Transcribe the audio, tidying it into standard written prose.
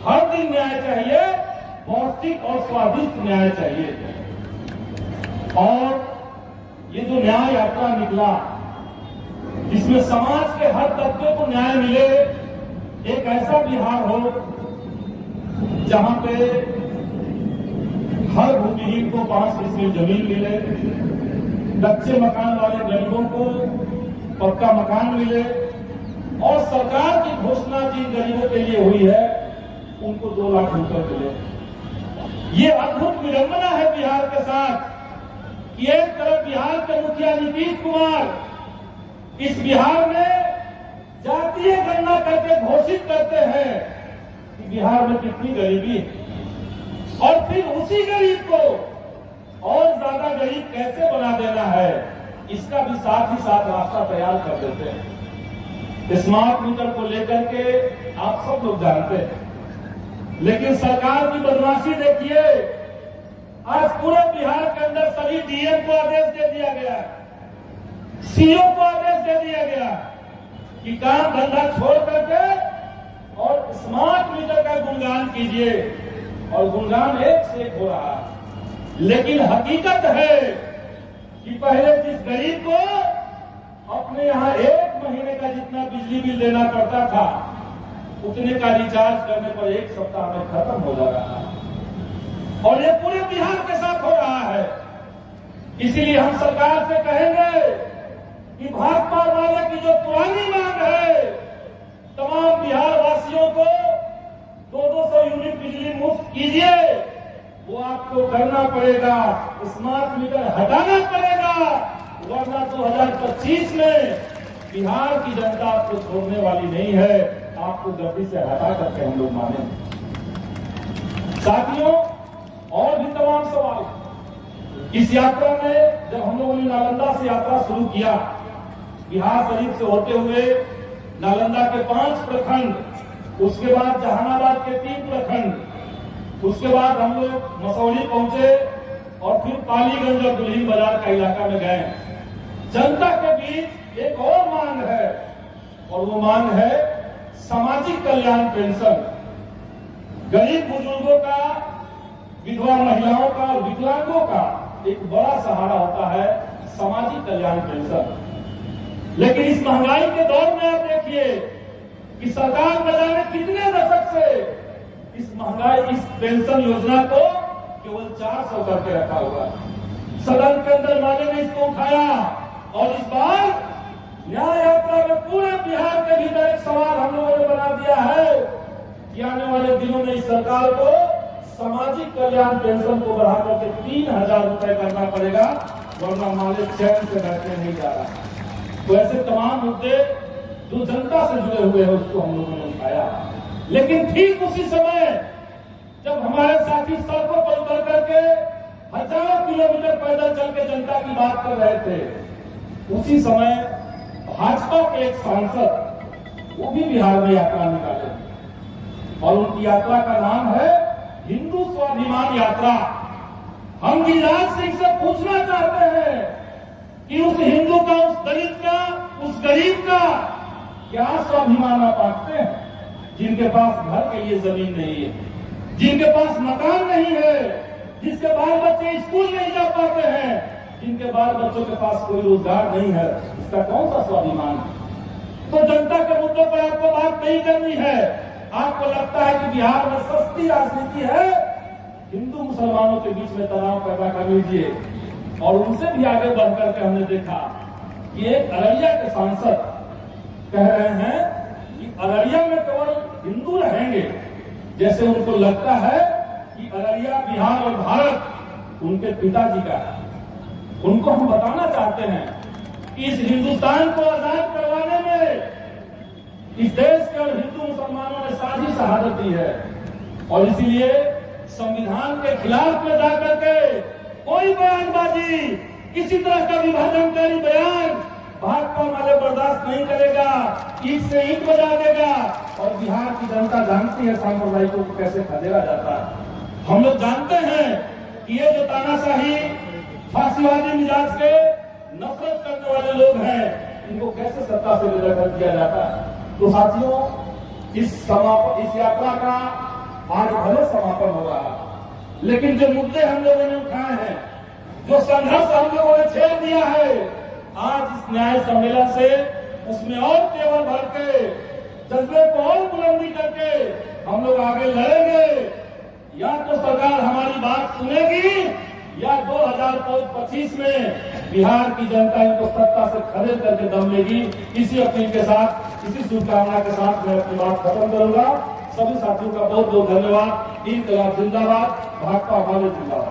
हर दिन न्याय चाहिए, पौष्टिक और स्वादिष्ट न्याय चाहिए। और ये जो न्याय यात्रा निकला, जिसमें समाज के हर तबके को न्याय मिले, एक ऐसा बिहार हो जहां पे हर भूमिहीन को 5 फीसदी जमीन मिले, कच्चे मकान वाले गरीबों को पक्का मकान मिले, और सरकार की घोषणा जिन गरीबों के लिए हुई है उनको 2 लाख रुपए मिले। ये अद्भुत विडंबना है बिहार के साथ कि एक तरफ बिहार के मुखिया नीतीश कुमार इस बिहार में जातीय गणना करके घोषित करते हैं कि बिहार में कितनी गरीबी है, और फिर उसी गरीब को और ज्यादा गरीब कैसे बना देना है, इसका भी साथ ही साथ रास्ता तैयार कर देते हैं। स्मार्ट मीटर को लेकर के आप सब लोग जानते हैं, लेकिन सरकार की बदमाशी देखिए। आज पूरे बिहार के अंदर सभी डीएम को आदेश दे दिया गया, सीओ को आदेश दे दिया गया कि काम धंधा छोड़ करके और स्मार्ट मीटर का गुणगान कीजिए, और गुणगान एक से एक हो रहा है। लेकिन हकीकत है कि पहले जिस गरीब को अपने यहाँ 1 महीने का जितना बिजली बिल देना पड़ता था, उतने का रिचार्ज करने पर 1 सप्ताह में खत्म हो जा रहा है, और ये पूरे बिहार के साथ हो रहा है। इसीलिए हम सरकार से कहेंगे कि भाजपा वाले की जो पुरानी मांग है, तमाम बिहार वासियों को 200 यूनिट बिजली मुफ्त कीजिए, वो आपको करना पड़ेगा। स्मार्ट मीटर हटाना पड़ेगा, वरना 2025 में बिहार की जनता आपको छोड़ने वाली नहीं है, आपको गद्दी से हटा करके हम लोग मानेंगे। साथियों, और भी तमाम सवाल। इस यात्रा में जब हम लोगों ने नालंदा से यात्रा शुरू किया, बिहार शरीफ से होते हुए नालंदा के 5 प्रखंड, उसके बाद जहानाबाद के 3 प्रखंड, उसके बाद हम लोग मसौली पहुंचे और फिर पालीगंज और दुल्हिन बाजार का इलाका में गए। जनता के बीच एक और मांग है, और वो मांग है सामाजिक कल्याण पेंशन। गरीब बुजुर्गों का, विधवा महिलाओं का, विकलांगों का एक बड़ा सहारा होता है सामाजिक कल्याण पेंशन। लेकिन इस महंगाई के दौर में आप देखिए कि सरकार न जाने कितने दशक से इस महंगाई, इस पेंशन योजना को केवल 400 करके रखा हुआ है। सदन के अंदर माले ने इसको उठाया, और इस बार न्याय यात्रा में पूरे बिहार के भीतर एक सवाल हम लोगों ने बना दिया है कि आने वाले दिनों में इस सरकार को सामाजिक कल्याण पेंशन को बढ़ा करके 3000 रुपए करना पड़ेगा, वरना माले चैन से बैठने नहीं जा रहा। तो ऐसे तमाम मुद्दे जो जनता से जुड़े हुए हैं उसको हम लोगों ने उठाया। लेकिन ठीक उसी समय जब हमारे साथी सड़कों पर उतर करके हजारों किलोमीटर पैदल चल के जनता की बात कर रहे थे, उसी समय भाजपा के एक सांसद वो भी बिहार में यात्रा निकाले, और उनकी यात्रा का नाम है हिंदू स्वाभिमान यात्रा। हम गिरिराज सिंह से पूछना चाहते हैं कि उस हिंदू का, उस दलित का, उस गरीब का क्या स्वाभिमान आप आंकते हैं, जिनके पास घर के लिए जमीन नहीं है, जिनके पास मकान नहीं है, जिसके बाल बच्चे स्कूल नहीं जा पाते हैं, जिनके बाल बच्चों के पास कोई रोजगार नहीं है, इसका कौन सा स्वाभिमान है? तो जनता के मुद्दों पर आपको बात नहीं करनी है। आपको लगता है कि बिहार में सस्ती राजनीति है, हिंदू मुसलमानों के बीच में तनाव पैदा कर लीजिए। और उनसे भी आगे बढ़ करके हमने देखा कि एक अररिया के सांसद कह रहे हैं कि अररिया में केवल हिंदू रहेंगे, जैसे उनको लगता है कि अररिया, बिहार और भारत उनके पिताजी का है। उनको हम बताना चाहते हैं कि इस हिंदुस्तान को आजाद करवाने में इस देश के और हिंदू मुसलमानों ने साझी शहादत दी है, और इसीलिए संविधान के खिलाफ में जाकर के कोई बयानबाजी, किसी तरह का विभाजनकारी बयान भाजपा वाले बर्दाश्त नहीं करेगा, ईंट से ईंट बजा देगा। और बिहार की जनता जानती है साम्प्रदायिकों को कैसे खदेड़ा जाता है। हम लोग जानते हैं कि ये जो तानाशाही, फांसीवादी मिजाज के नफरत करने वाले लोग हैं, इनको कैसे सत्ता से विदा कर दिया जाता है। तो साथियों, इस यात्रा का आज भले समापन हो रहा, लेकिन जो मुद्दे हम लोगों ने उठाए हैं, जो संघर्ष हम लोगों ने छेड़ दिया है, आज इस न्याय सम्मेलन से उसमें और तेवर भर के, जज्बे को और बुलंदी करके हम लोग आगे लड़ेंगे। या तो सरकार हमारी बात सुनेगी या 2025 में बिहार की जनता इनको सत्ता से खदेड़ करके दम लेगी। इसी अपील के साथ, इसी शुभकामना के साथ मैं अपनी बात खत्म करूंगा। सभी साथियों का बहुत बहुत धन्यवाद। इंकलाब जिंदाबाद, भाजपा वाले जिंदाबाद।